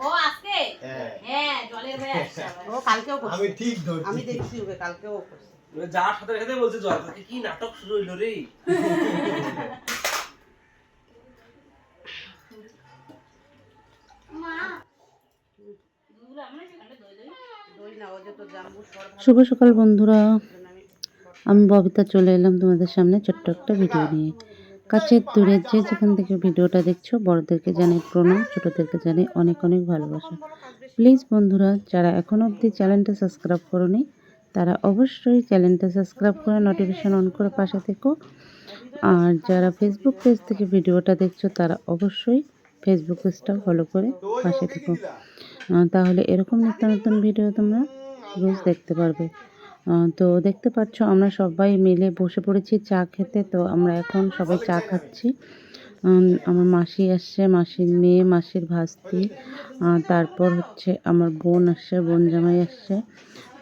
ও আজকে হ্যাঁ জলের হয়ে আসছে ও কালকেও করছে আমি ঠিক ধরছি আমি দেখছি ওকে কালকেও করছে যার সাথে সাথে বলছে জল খাতে কি নাটক শুরু হইলো রে মা শুভ সকাল বন্ধুরা, আমি ববিতা চলে এলাম তোমাদের সামনে ছোট্ট একটা ভিডিও নিয়ে। কাছের দূরের যে যেখান থেকে ভিডিওটা দেখছো, বড়দেরকে জানাই প্রণাম, ছোটদেরকে জানাই অনেক অনেক ভালোবাসা। প্লিজ বন্ধুরা, যারা এখনও অবধি চ্যানেলটা সাবস্ক্রাইব করোনি তারা অবশ্যই চ্যানেলটা সাবস্ক্রাইব করে নোটিফিকেশন অন করে পাশে থেকো। আর যারা ফেসবুক পেজ থেকে ভিডিওটা দেখছো তারা অবশ্যই ফেসবুক পেজটা ফলো করে পাশে থেকো, তাহলে এরকম নিত্য নতুন ভিডিও তোমরা রোজ দেখতে পারবে। তো দেখতে পাচ্ছ আমরা সবাই মিলে বসে পড়েছি চা খেতে। তো আমরা এখন সবাই চা খাচ্ছি। আমার মাসি আসছে, মাসির মেয়ে, মাসির ভাস্তি, তারপর হচ্ছে আমার বোন আসছে, বোন জামাই আসছে।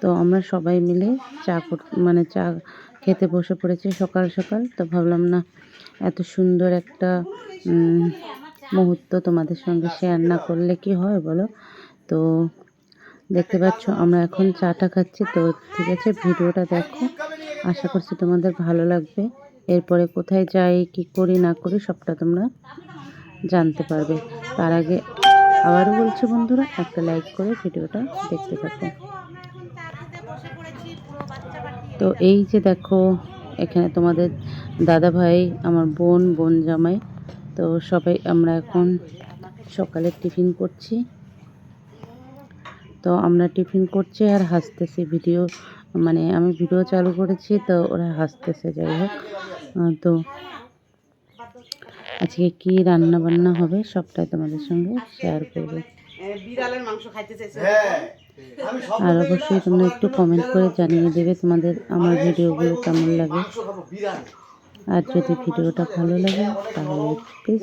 তো আমরা সবাই মিলে চা খেতে বসে পড়েছি সকাল সকাল। তো ভাবলাম না এত সুন্দর একটা মুহূর্ত তোমাদের সঙ্গে শেয়ার না করলে কি হয় বলো। তো দেখতে পাচ্ছ আমরা এখন চাটা খাচ্ছি। তো ঠিক আছে, ভিডিওটা দেখো, আশা করছি তোমাদের ভালো লাগবে। এরপরে কোথায় যাই, কি করি না করি সবটা তোমরা জানতে পারবে। তার আগে আবারও বলছি বন্ধুরা, একটা লাইক করে ভিডিওটা দেখতে থাকো। তো এই যে দেখো, এখানে তোমাদের দাদা ভাই, আমার বোন, বোন জামাই, তো সবাই আমরা এখন সকালে টিফিন করছি। তো আমরা টিফিন করছি আর হাসতেছি, আমি ভিডিও চালু করেছি তো ওরা হাসতেছে। যাই হোক, তো আজকে কি রান্না বান্না হবে সবটাই তোমাদের সঙ্গে শেয়ার করব। বিড়ালের মাংস খাইতে চাইছে আর অবশ্যই তোমরা একটু কমেন্ট করে জানিয়ে দেবে তোমাদের আমার ভিডিওগুলো কেমন লাগে। আর যদি ভিডিওটা ভালো লাগে তাহলে প্লিজ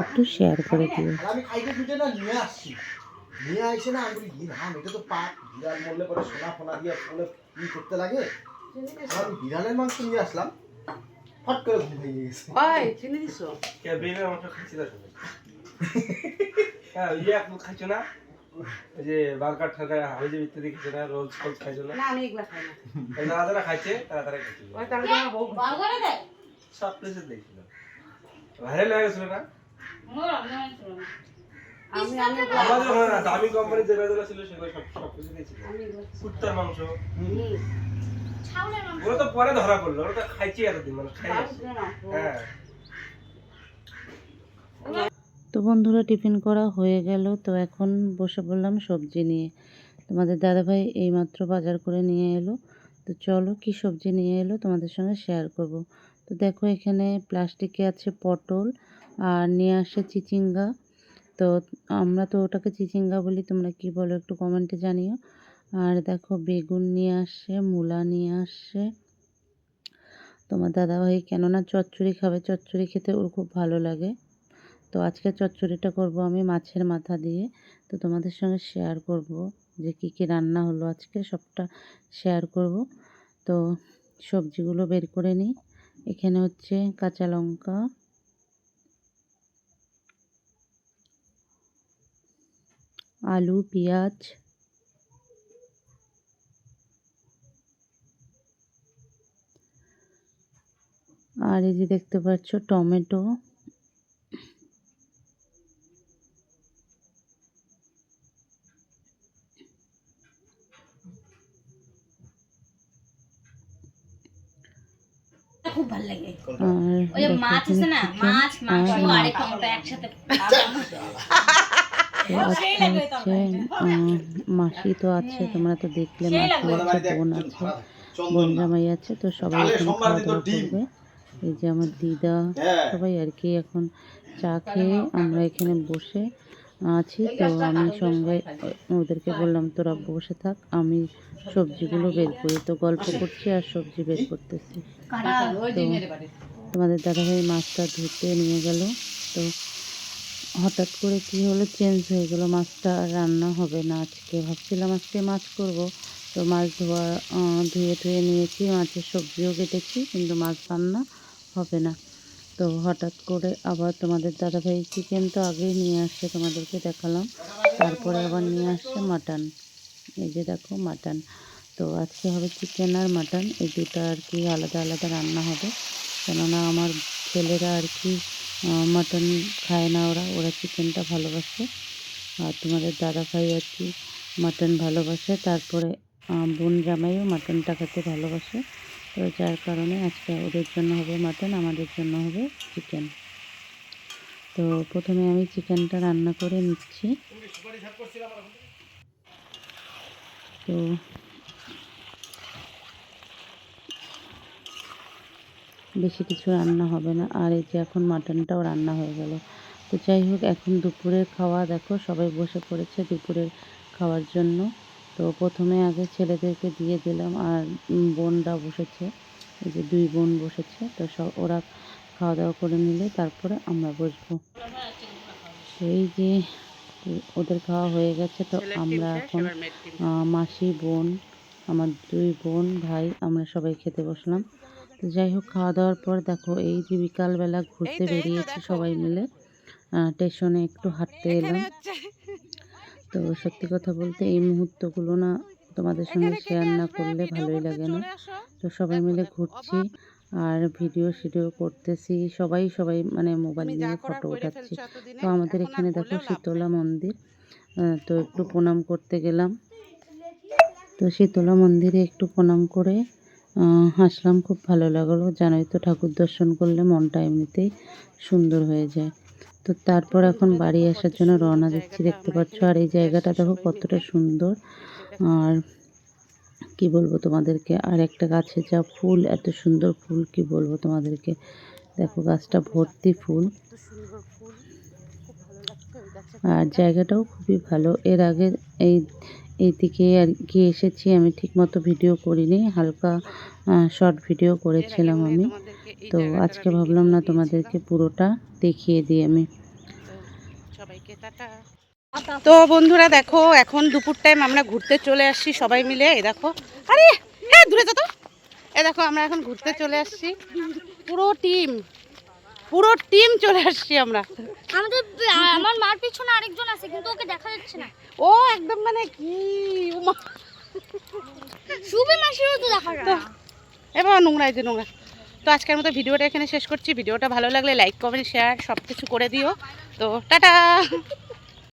একটু শেয়ার করে দিও। নিয়ে আসে না, আমি বলি এটা তো পাক বিড়াল মরলে পরে সোনা ফোনা দিয়ে বলে কি করতে লাগে। আমি বিড়ালের মাংস নিয়ে আসলাম, ফট করে ঘুম ভেঙে গেছে। ওই চিনি দিছো কে বিড়ালের মাংস খাইছিস না তুমি? হ্যাঁ ইয়া কোন খাইছো না, ওই যে বার্গার ঠারগার হাবিজে ভিতরে খাইছো না, রোল ফল খাইছো না? না আমি এগুলা খাই না। এই যারা যারা খাইছে তারা তারা খাইছে। ওই তাহলে তোমার বউ বার্গারে দেয় সব প্লেসে দেখছিল, ভাইরাল হয়ে গেছিল না? আমি আমাদের হয় না, দামি কোম্পানি যে বেজলা ছিল সেগুলো সব কিছু দিয়েছিল। কুত্তার মাংস, ছাউলের মাংস ওরা তো পরে ধরা পড়লো, ওরা তো খাইছে এতদিন, মানুষ খাই আসছে। হ্যাঁ তো বন্ধুরা, টিফিন করা হয়ে গেল। তো এখন বসে পড়লাম সবজি নিয়ে। তোমাদের দাদাভাই এইমাত্র বাজার করে নিয়ে এলো। তো চলো কি সবজি নিয়ে এলো তোমাদের সঙ্গে শেয়ার করব। তো দেখো, এখানে প্লাস্টিকে আছে পটল, আর নিয়ে আসে চিচিঙ্গা। তো আমরা তো ওটাকে চিচিঙ্গা বলি, তোমরা কি বলো একটু কমেন্টে জানিও। আর দেখো বেগুন নিয়ে আসে, মূলা নিয়ে আসে তোমার দাদাভাই, কেননা চচ্চড়ি খাবে, চচ্চড়ি খেতে ওর খুব ভালো লাগে। তো আজকে চচ্চড়িটা করব আমি মাছের মাথা দিয়ে। তো তোমাদের সঙ্গে শেয়ার করব যে কী কী রান্না হলো আজকে, সবটা শেয়ার করব। তো সবজিগুলো বের করে নিই। এখানে হচ্ছে কাঁচা লঙ্কা, আলু, পেঁয়াজ, আর এই যে দেখতে পাচ্ছ টমেটো, খুব ভালো লাগে। আর ওই যে মাছ আছে না, মাছ মাংস আর টমেটো একসাথে সেই লাগে তো। মাসি তো আছে, তোমরা তো দেখলে, মাসি আছে, বোন আছে, বোন জামাই আছে। তো সবাই এখানে খাওয়া দাওয়া করবে। এই যে আমার দিদা, সবাই আর কি এখন চা খেয়ে আমরা এখানে বসে আছি। তো আমি সঙ্গে ওদেরকে বললাম তোরা বসে থাক, আমি সবজিগুলো বের করি। তো গল্প করছি আর সবজি বের করতেছি। তো তোমাদের দাদাভাই মাছটা ধুতে নিয়ে গেল। তো হঠাৎ করে কি হলো, চেঞ্জ হয়ে গেল, মাছটা আর রান্না হবে না আজকে। ভাবছিলাম আজকে মাছ করব। তো মাছ ধুয়ে নিয়েছি, মাছের সবজিও কেটেছি, কিন্তু মাছ রান্না হবে না। তো হঠাৎ করে আবার তোমাদের দাদাভাই চিকেন তো আগেই নিয়ে আসছে, তোমাদেরকে দেখালাম, তারপরে আবার নিয়ে আসছে মাটন। এই যে দেখো মাটন। তো আজকে হবে চিকেন আর মাটন, এই দুটো আর কি আলাদা আলাদা রান্না হবে। কেননা আমার ছেলেরা আর কি মাটন খায় না, ওরা চিকেনটা ভালোবাসে। আর তোমাদের দাদাভাই আর কি মাটন ভালোবাসে, তারপরে বোন জামাইও মাটনটা খেতে ভালোবাসে। তো যার কারণে আজকে ওদের জন্য হবে মাটন, আমাদের জন্য হবে চিকেন। তো প্রথমে আমি চিকেনটা রান্না করে নিচ্ছি। তো বেশি কিছু রান্না হবে না, আর এই যে এখন মাটনটাও রান্না হয়ে গেল। তো যাই হোক, এখন দুপুরের খাওয়া দেখো সবাই বসে পড়েছে দুপুরের খাওয়ার জন্য। তো প্রথমে আগে ছেলেদেরকে দিয়ে দিলাম, আর বোনরা বসেছে, এই যে 2 বোন বসেছে। তো ওরা খাওয়া দাওয়া করে নিলে তারপরে আমরা বসবো। এই যে ওদের খাওয়া হয়ে গেছে। তো আমরা এখন মাসি, বোন, আমার 2 বোন, ভাই, আমরা সবাই খেতে বসলাম। তো যাই হোক, খাওয়া দাওয়ার পর দেখো এই যে বিকালবেলা ঘুরতে বেরিয়েছি সবাই মিলে, স্টেশনে একটু হাঁটতে এলাম। তো সত্যি কথা বলতে এই মুহূর্তগুলো না তোমাদের সঙ্গে শেয়ার না করলে ভালোই লাগে না। তো সবাই মিলে ঘুরছি আর ভিডিও করতেছি, সবাই মানে মোবাইল নিয়ে ফটো ওঠাচ্ছি। তো আমাদের এখানে দেখো শীতলা মন্দির, তো একটু প্রণাম করতে গেলাম। তো শীতলা মন্দিরে একটু প্রণাম করে হাসলাম, খুব ভালো লাগলো। জানোই তো ঠাকুর দর্শন করলে মনটা এমনিতেই সুন্দর হয়ে যায়। তো তারপর এখন বাড়ি আসার জন্য রওনা দিচ্ছি, দেখতে পাচ্ছ। আর এই জায়গাটা দেখো কতটা সুন্দর, আর কি বলবো তোমাদেরকে। আর একটা গাছে যা ফুল, এত সুন্দর ফুল, কি বলবো তোমাদেরকে। দেখো গাছটা ভর্তি ফুল, আর জায়গাটাও খুবই ভালো। এর আগে এইদিকে আর কি এসেছি, আমি ঠিকমতো ভিডিও করিনি, হালকা শর্ট ভিডিও করেছিলাম আমি। তো আজকে ভাবলাম না তোমাদেরকে পুরোটা দেখিয়ে দিই আমি। সবাইকে টাটা। তো বন্ধুরা দেখো, এখন দুপুর টাইম আমরা ঘুরতে চলে আসছি সবাই মিলে। এই দেখো, আরে হ্যাঁ দূরে যত, এই দেখো আমরা এখন ঘুরতে চলে আসছি, পুরো টিম চলে আসছি আমরা। আমার মার পিছনে আরেকজন আছে কিন্তু ওকে দেখা যাচ্ছে না। ও একদম মানে কি সুবি মাসিরও তো দেখা যায় না। এবার নোংরা, এই যে নোংরা। তো আজকের মতো ভিডিওটা এখানে শেষ করছি। ভিডিওটা ভালো লাগলে লাইক, কমেন্ট, শেয়ার সব কিছু করে দিও। তো টাটা।